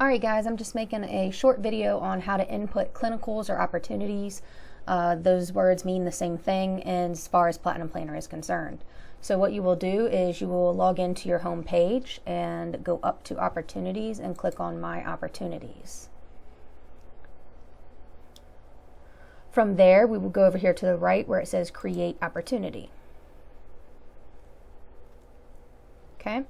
Alright guys, I'm just making a short video on how to input clinicals or opportunities. Those words mean the same thing as far as Platinum Planner is concerned. So what you will do is you will log into your home page and go up to Opportunities and click on My Opportunities. From there, we will go over here to the right where it says Create Opportunity. Okay.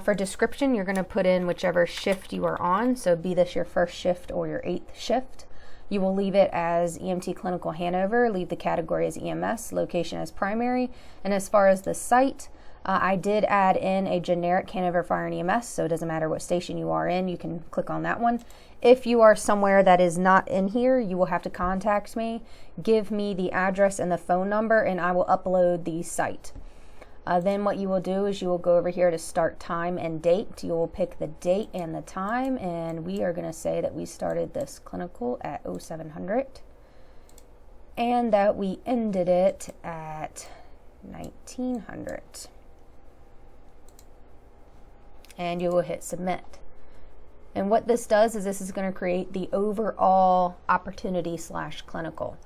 For description, you're going to put in whichever shift you are on. So be this your first shift or your 8th shift. You will leave it as EMT Clinical Hanover, leave the category as EMS, location as primary. And as far as the site, I did add in a generic Hanover Fire and EMS, so it doesn't matter what station you are in, you can click on that one. If you are somewhere that is not in here, you will have to contact me, give me the address and the phone number, and I will upload the site. Then what you will do is you will go over here to start time and date. You will pick the date and the time, and we are going to say that we started this clinical at 0700 and that we ended it at 1900. And you will hit submit. And what this does is this is going to create the overall opportunity / clinical.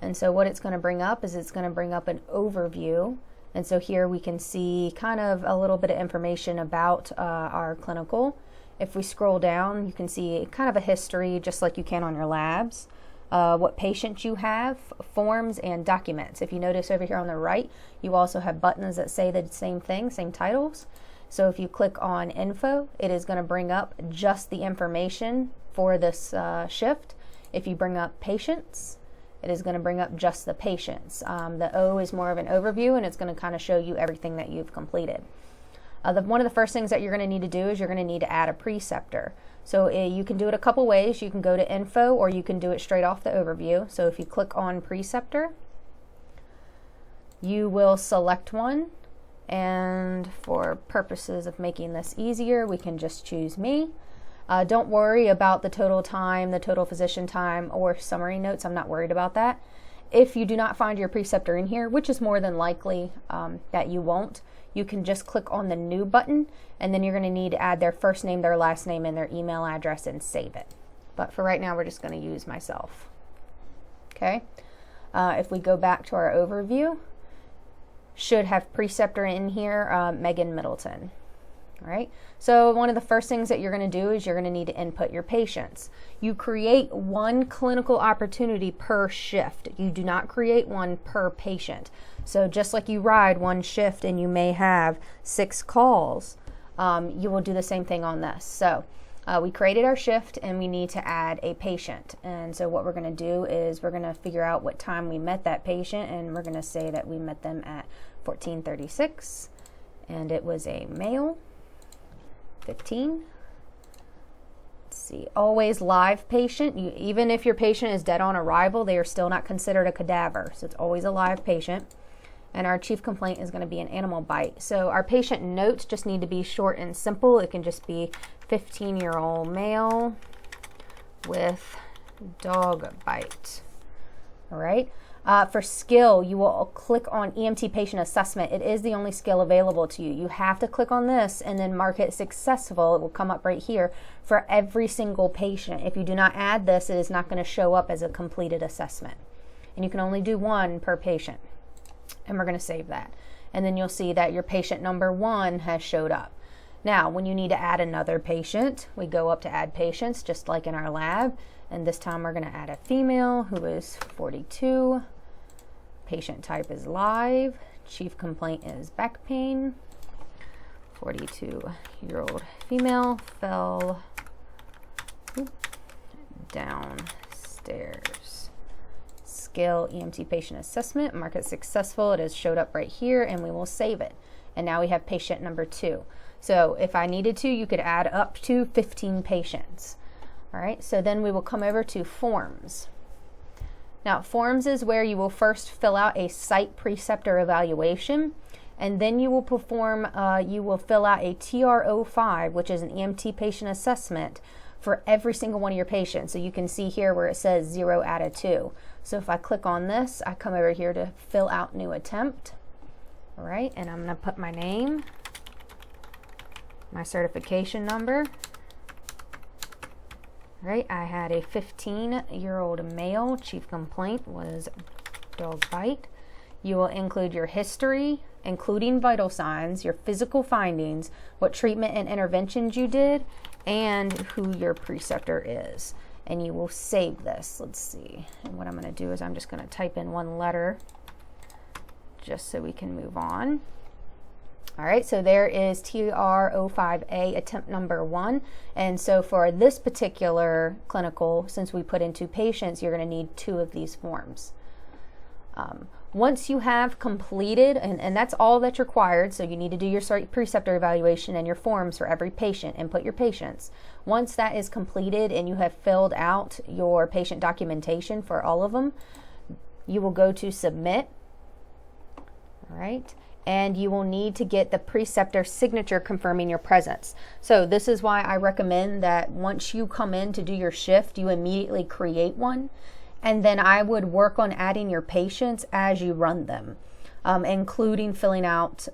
And so what it's going to bring up is it's going to bring up an overview. And so here we can see kind of a little bit of information about our clinical. If we scroll down, you can see kind of a history, just like you can on your labs, what patients you have, forms, and documents. If you notice over here on the right, you also have buttons that say the same thing, same titles. So if you click on info, it is going to bring up just the information for this shift. If you bring up patients, it is going to bring up just the patients. The O is more of an overview, and it's going to kind of show you everything that you've completed. One of the first things that you're going to need to do is you're going to need to add a preceptor. So you can do it a couple ways. You can go to info, or you can do it straight off the overview. So if you click on preceptor, you will select one. And for purposes of making this easier, we can just choose me. Don't worry about the total time, the total physician time, or summary notes. I'm not worried about that. If you do not find your preceptor in here, which is more than likely that you won't, you can just click on the new button, and then you're going to need to add their first name, their last name, and their email address and save it. But for right now, we're just going to use myself. Okay. If we go back to our overview, should have preceptor in here, Megan Middleton. All right, so one of the first things that you're going to do is you're going to need to input your patients. You create one clinical opportunity per shift. You do not create one per patient. So just like you ride one shift and you may have 6 calls, you will do the same thing on this. So we created our shift and we need to add a patient. And so what we're going to do is we're going to figure out what time we met that patient, and we're going to say that we met them at 14:36, and it was a male. 15. Let's see, always live patient. Even if your patient is dead on arrival, they are still not considered a cadaver. So it's always a live patient. And our chief complaint is going to be an animal bite. So our patient notes just need to be short and simple. It can just be 15-year-old male with dog bite. All right. For skill, you will click on EMT patient assessment. It is the only skill available to you. You have to click on this and then mark it successful. It will come up right here for every single patient. If you do not add this, it is not going to show up as a completed assessment. And you can only do one per patient. And we're going to save that. And then you'll see that your patient number 1 has showed up. Now, when you need to add another patient, we go up to add patients, just like in our lab. And this time we're going to add a female who is 42. Patient type is live. Chief complaint is back pain. 42-year-old female fell downstairs. Skill EMT patient assessment. Mark it successful. It has showed up right here, and we will save it. And now we have patient number 2. So if I needed to, you could add up to 15 patients. All right, so then we will come over to forms. Now, forms is where you will first fill out a site preceptor evaluation, and then you will fill out a TR-05, which is an EMT patient assessment for every single one of your patients. So you can see here where it says 0 out of 2. So if I click on this, I come over here to fill out new attempt. All right, and I'm going to put my name, my certification number, All right, I had a 15-year-old male. Chief complaint was dog bite. You will include your history, including vital signs, your physical findings, what treatment and interventions you did, and who your preceptor is. And you will save this. Let's see. And what I'm going to do is I'm just going to type in one letter just so we can move on. All right, so there is TR05A attempt number 1. And so for this particular clinical, since we put in 2 patients, you're going to need 2 of these forms. Once you have completed, and that's all that's required, so you need to do your preceptor evaluation and your forms for every patient and put your patients. Once that is completed and you have filled out your patient documentation for all of them, you will go to submit. All right. And you will need to get the preceptor signature confirming your presence. So this is why I recommend that once you come in to do your shift, you immediately create one. And then I would work on adding your patients as you run them, including filling out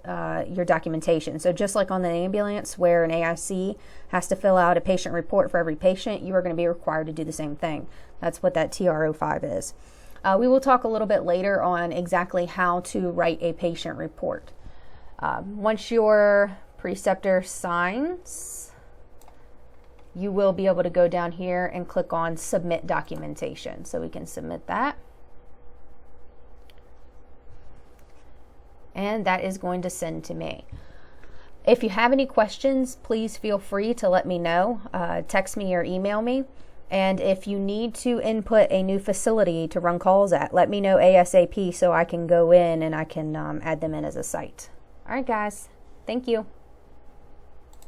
your documentation. So just like on the ambulance where an AIC has to fill out a patient report for every patient, you are going to be required to do the same thing. That's what that TR05 is. We will talk a little bit later on exactly how to write a patient report. Once your preceptor signs, you will be able to go down here and click on Submit Documentation. So we can submit that. And that is going to send to me. If you have any questions, please feel free to let me know. Text me or email me. And if you need to input a new facility to run calls at, let me know ASAP so I can go in and I can add them in as a site. All right, guys. Thank you.